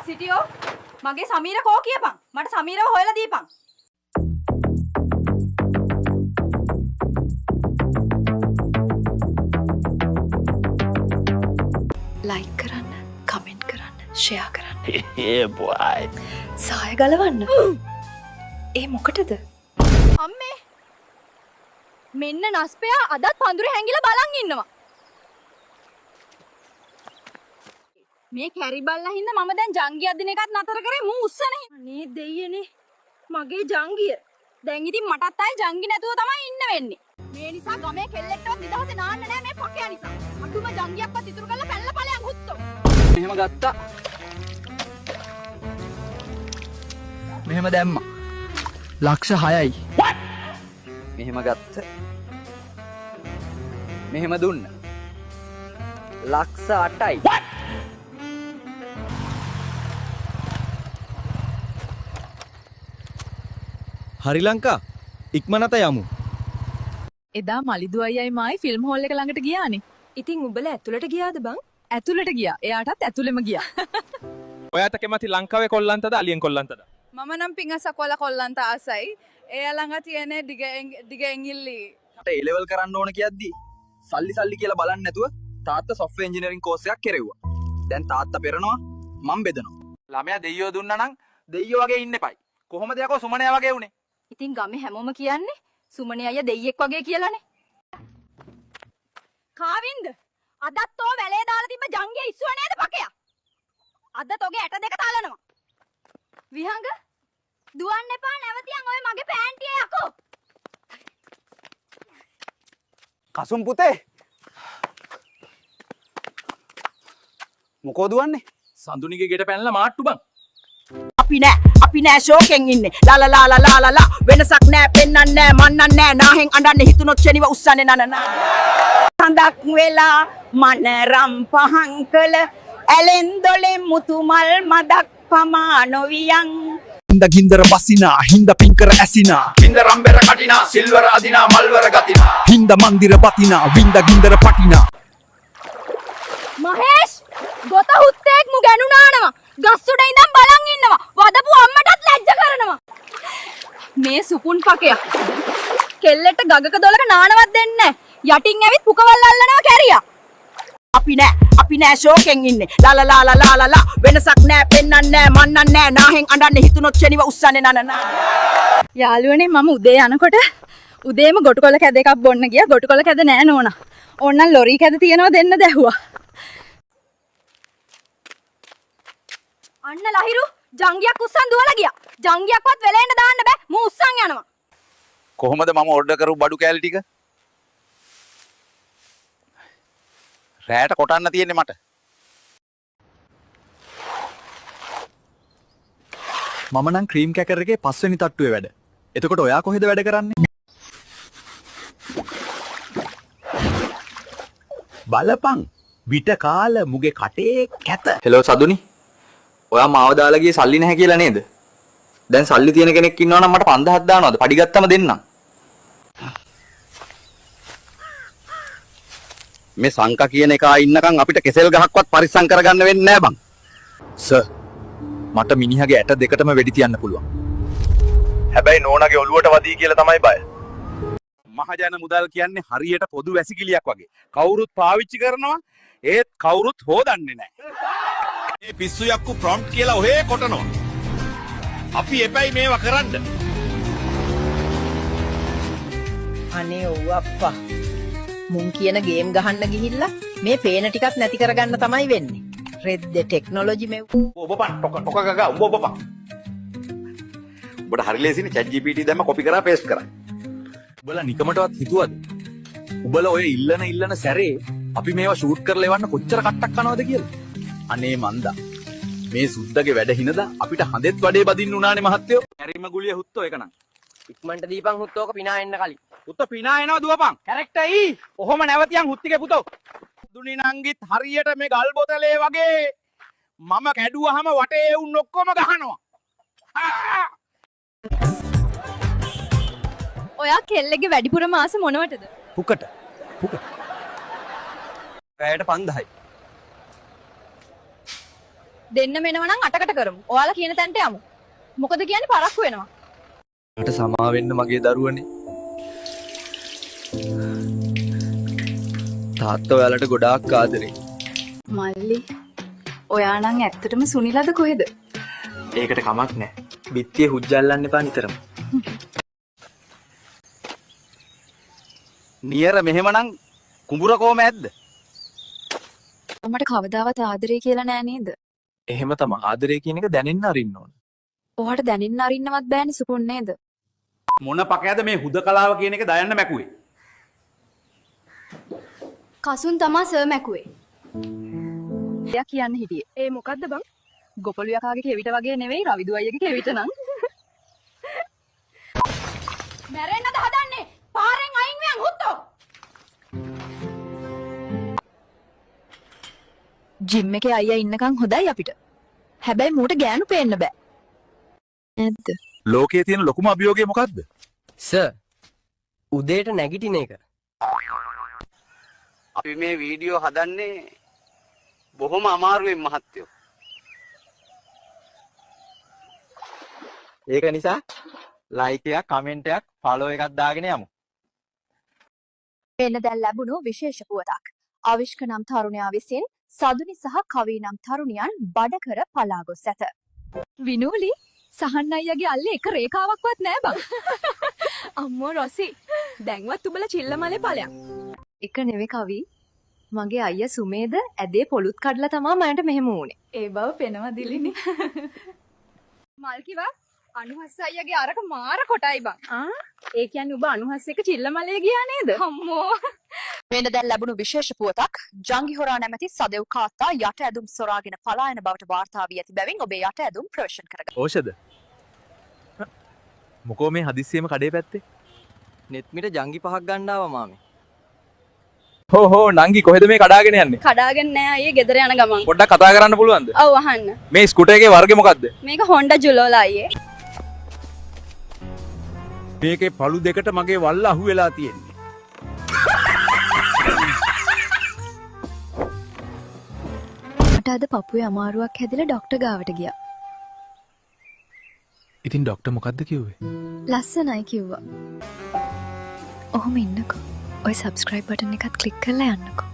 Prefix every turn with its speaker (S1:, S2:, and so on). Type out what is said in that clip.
S1: සිටියෝ මගේ සමීර කෝ කියපන් මට සමීරව හොයලා දීපන්
S2: ලයික් කරන්න කමෙන්ට් කරන්න ෂෙයා කරන්න
S3: yeah boy
S2: සාය ගලවන්න ඒ මොකටද
S1: අම්මේ මෙන්න නස්පයා අදත් පඳුරේ හැංගිලා බලන් ඉන්නවා මේ කැරි බල්ලා හින්දා මම දැන් ජංගියක් දින එකත් නතර කරේ මූ උස්සනේ අනේ දෙයියනේ මගේ ජංගිය දැන් ඉතින් මටත් ආයේ ජංගි නැතුව තමයි ඉන්න වෙන්නේ මේ නිසා ගමේ කෙල්ලෙක්ටවත් නිදහසේ නාන්න නෑ මේ පකයා නිසා අතුම ජංගියක්වත් ඉතුරු කරලා පැනලා ඵලයන් හුත්තෝ
S4: මෙහෙම ගත්තා මෙහෙම දැම්මා ලක්ෂ 6යි මෙහෙම ගත්ත මෙහෙම දුන්න ලක්ෂ 8යි
S5: හරි ලංකා ඉක්මනට යමු.
S6: එදා මලිදු අයියයි මායි ෆිල්ම් හෝල් එක ළඟට ගියානේ.
S2: ඉතින් උඹලා ඇතුළට ගියාද බං
S6: ඇතුළට ගියා. එයාටත් ඇතුළෙම ගියා.
S7: ඔයාට කැමති ලංකාවේ කොල්ලන්තද අලියෙන් කොල්ලන්තද?
S1: මම නම් පිංගසකොල කොල්ලන්ට ආසයි එයා ළඟ තියෙන දිග එංගිල්ලි
S4: මට A level කරන්න ඕන කියද්දි සල්ලි කියලා බලන්නේ නැතුව තාත්තා software engineering course එකක් කෙරෙව්වා. දැන් තාත්තා පෙරනවා මම බෙදනවා. ළමයා දෙයියෝ දුන්නා නම් දෙයියෝ වගේ ඉන්න එපයි. කොහොමද යකෝ සුමනයා වගේ උනේ?
S1: ඉතින් ගමේ හැමෝම කියන්නේ සුමනේ අයියා දෙයියෙක් වගේ කියලානේ. කාවින්ද? අදත් ඔය වැලේ දාලා තිබ්බ ජංගිය ඉස්සුව නේද පකයා? අදත් ඔගේ ඇට දෙක තලනවා. විහංග දුවන්න එපා නැවතියන් ඔය මගේ පෑන්ටිය යකෝ.
S4: කසුම් පුතේ. මොකෝ දුවන්නේ?
S7: සඳුනිගේ ගෙට පැනලා මාට්ටු බං.
S8: අපි නෑ ෂෝකෙන් ඉන්නේ ලාලා වෙනසක් නෑ පෙන්නන්නේ නෑ මන්නන්නේ නෑ නාහෙන් අඬන්නේ හිතුනොත් ෂෙනිව උස්සන්නේ නනනා හඳක් වෙලා මනරම් පහන් කළ ඇලෙන් දොලෙන් මුතු මල් මදක් පමා නොවියන්
S5: හින්ද ගින්දර බසිනා හින්ද පින්කර ඇසිනා
S3: හින්ද රම්බෙර කටිනා සිල්වර අදිනා මල්වර ගතිනා
S5: හින්ද මන්දිර බතිනා වින්ද ගින්දර පටිනා
S1: මහේෂ් ගොත හුත්තේක් මු ගැනුනානවා ගස් උඩ ඉඳන් බලන් ඉන්නවා වදපු අම්මටත් ලැජ්ජ කරනවා මේ සුපුන් පකයා කෙල්ලෙට ගගක දොලක නානවත් දෙන්නේ යටින් ඇවිත් පුකවල් අල්ලනවා කැරියා
S8: අපි නෑ ෂෝකෙන් ඉන්නේ ලාලා වෙනසක් නෑ පෙන්නන්නේ නෑ මන්නන්නේ නෑ නාහෙන් අඬන්නේ හිතුනොත් ෂෙනිව උස්සන්නේ නනනා
S1: යාළුවනේ මම උදේ යනකොට උදේම ගොටුකොල කැද එකක් බොන්න ගියා ගොටුකොල කැද නෑ නෝනා ඕන්නම් ලොරි කැද තියනවා දෙන්න දැහුවා අන්න ලහිරු ජංගියක් උස්සන් දුවලා ගියා ජංගියක්වත් වෙලෙන්න දාන්න බෑ මූ උස්සන් යනවා
S4: කොහොමද මම ඕඩර් කරු බඩු කෑලි ටික? රැයට කොටන්න තියෙන්නේ මට.
S5: මම නම් ක්‍රීම් කැකර් එකේ 5 වෙනි තට්ටුවේ වැඩ. එතකොට ඔයා කොහෙද වැඩ කරන්නේ?
S3: බලපං විට කාල මුගේ කටේ කැත.
S4: හෙලෝ සදුනි. ඔයා මාව දාලා ගියේ සල්ලි නැහැ කියලා නේද? දැන් සල්ලි තියෙන කෙනෙක් ඉන්නවා නම් මට 5000ක් දානවද? පඩි ගත්තම දෙන්නම්. මේ සංකා කියන එකා ඉන්නකම් අපිට කෙසෙල් ගහක්වත් පරිස්සම් කරගන්න වෙන්නේ නැහැ බං.
S5: සර් මට මිනිහගේ ඇට දෙකටම වෙඩි තියන්න පුළුවන්.
S3: හැබැයි නෝනාගේ ඔළුවට වදී කියලා තමයි බය.
S7: මහජන මුදල් කියන්නේ හරියට පොදු වැසිකිළියක් වගේ. කවුරුත් පාවිච්චි කරනවා ඒත් කවුරුත් හොදන්නේ නැහැ.
S3: මේ පිස්සු යක්කු ප්‍රොම්ප්ට් කියලා ඔහේ කොටනවා. අපි එපැයි මේවා කරන්න.
S8: අනේ ඔව් අප්පා මුන් කියන ගේම් ගහන්න ගිහිල්ලා මේ පේන ටිකක් නැති කරගන්න තමයි වෙන්නේ රෙද්ද ටෙක්නොලොජි මේ
S4: ඔබපන් ටොක ගගා උඹ ඔබපන්. උඹට හරි ලේසිනේ chat GPT දැම්ම කොපි කරා පේස්ට් කරා.
S5: උඹලා නිකමටවත් හිතුවද? උඹලා ඔය ඉල්ලන සැරේ අපි මේවා ෂූට් කරලා එවන්න කොච්චර කට්ටක් කනවද කියලා? අනේ මන්දා. මේ සුද්දගේ වැඩ හිනදා අපිට හඳෙත් වැඩේ බදින්න උනානේ මහත්තයෝ.
S4: ඇරිම ගුලිය හුත්තෝ එක නම්.
S8: ඉක්මනට දීපන් හුත්තෝක පිනා එන්න කලින්
S4: පුත පිනා එනවා දුවපන්. කැරක්ටර් ඔහොම නැවතියන් හුත්තිගේ පුතෝ. දුනි නංගිත් හරියට මේ ගල් බොතලේ වගේ මම කැඩුවාම වටේ උන් ඔක්කොම ගහනවා.
S1: ඔයා කෙල්ලගේ වැඩිපුරම ආස මොනවටද?
S5: පුකට. රැයට 5000යි.
S1: දෙන්න මෙනව නම් අටකට කරමු. ඔයාලා කියන තැනට යමු. මොකද කියන්නේ පරක්කු වෙනවා.
S5: මට සමා වෙන්න මගේ දරුවනේ. තාත්තා ඔයාලට ගොඩාක් ආදරේ.
S2: මල්ලි ඔයා නම් ඇත්තටම සුනිලද කොහෙද?
S4: ඒකට කමක් නෑ. බිත්තියේ හුජ්ජල්ලන්න එපා නිතරම.
S7: නියර මෙහෙමනම් කුඹුර කොහම ඇද්ද?
S2: මට කවදාවත් ආදරේ කියලා නෑ නේද?
S5: එහෙම තමයි ආදරේ කියන එක දැනෙන්න අරින්න ඕන.
S2: ඔයාට දැනෙන්න අරින්නවත් බෑනේ සුකුන් නේද?
S7: මොන පකයද මේ හුදකලාව කියන එක දයන්න මැකුවේ?
S1: කසුන් තමා සර් මැකුවේ.
S6: එයා කියන්න හිටියේ.
S1: ඒ මොකද්ද බං?
S6: ගොපළු යකාගේ කෙවිත වගේ නෙවෙයි රවිදු අයියගේ කෙවිත නම්.
S1: මැරෙන්නද හදන්නේ? පාරෙන් අයින් වෙන් හුත්තෝ.
S6: ජිම් එකේ අයියා ඉන්නකම් හොඳයි අපිට. හැබැයි මූට ගෑනු පේන්න බෑ.
S2: නැද්ද?
S7: ලෝකයේ තියෙන ලොකුම අභියෝගය මොකද්ද?
S9: සර් උදේට නැගිටින එක.
S4: අපි මේ වීඩියෝ හදන්නේ බොහොම අමාරුවෙන් මහත්තයෝ. ඒක නිසා ලයික් එකක්, කමෙන්ට් එකක්, ෆලෝ එකක් දාගෙන යමු.
S2: වෙන දැන් ලැබුණු විශේෂ පුවතක්. ආවිෂ්ක නම් තරුණයා විසින් සදුනි සහ කවී නම් තරුණියන් බඩකර පලා ගොස් ඇත.
S6: විනෝලි සහන් අයියාගේ අල්ලේ එක රේඛාවක්වත් නෑ බං.
S1: අම්මෝ රොසි. දැන්වත් උඹලා චිල්ල මලේ ඵලයක්.
S2: එක නෙවෙයි කවි. මගේ අයියා සුමේද ඇදේ පොලුත් කඩලා තමා මට මෙහෙම වුනේ.
S6: ඒ බව පෙනවා දිලිනේ.
S1: මල් කිවා අනුහස් අයියාගේ අරක මාර කොටයි බං. ඒ කියන්නේ ඔබ අනුහස් එක චිල්ල මලේ ගියා නේද? අම්මෝ.
S2: වෙන දැන් ලැබුණු විශේෂ පුවතක්. ජංගි හොරා නැමැති සදෙව් කාත්තා යට ඇදුම් සොරාගෙන පලායන බවට වාර්තා වී ඇති බැවින් ඔබේ යට ඇදුම් ප්‍රවේශම් කරගන්න.
S5: ඕෂද? මොකෝ මේ හදිස්සියෙම කඩේ පැත්තේ?
S9: නෙත්මිට ජංගි 5ක් ගන්න ආවා මාමේ.
S5: හෝ නංගි කොහෙද මේ කඩාගෙන යන්නේ?
S1: කඩාගෙන නෑ අයියේ ගෙදර යන ගමන්.
S5: පොඩ්ඩක් කතා කරන්න පුළුවන්ද?
S1: ඔව් අහන්න.
S5: මේ ස්කූටර් එකේ වර්ගය මොකද්ද?
S1: මේක හොන්ඩා ජුලෝලා අයියේ.
S7: මේකේ පළු දෙකට මගේ වල්ල අහු වෙලා තියෙන්නේ.
S2: මට අද පපුවේ අමාරුවක් හැදිලා ડોක්ටර් ගාවට ගියා.
S5: ඉතින් ડોක්ටර් මොකද්ද කිව්වේ?
S2: ලස්සනයි කිව්වා. ඔහොම ඉන්නකෝ. ඔය subscribe button එකත් click කරලා යන්නකෝ.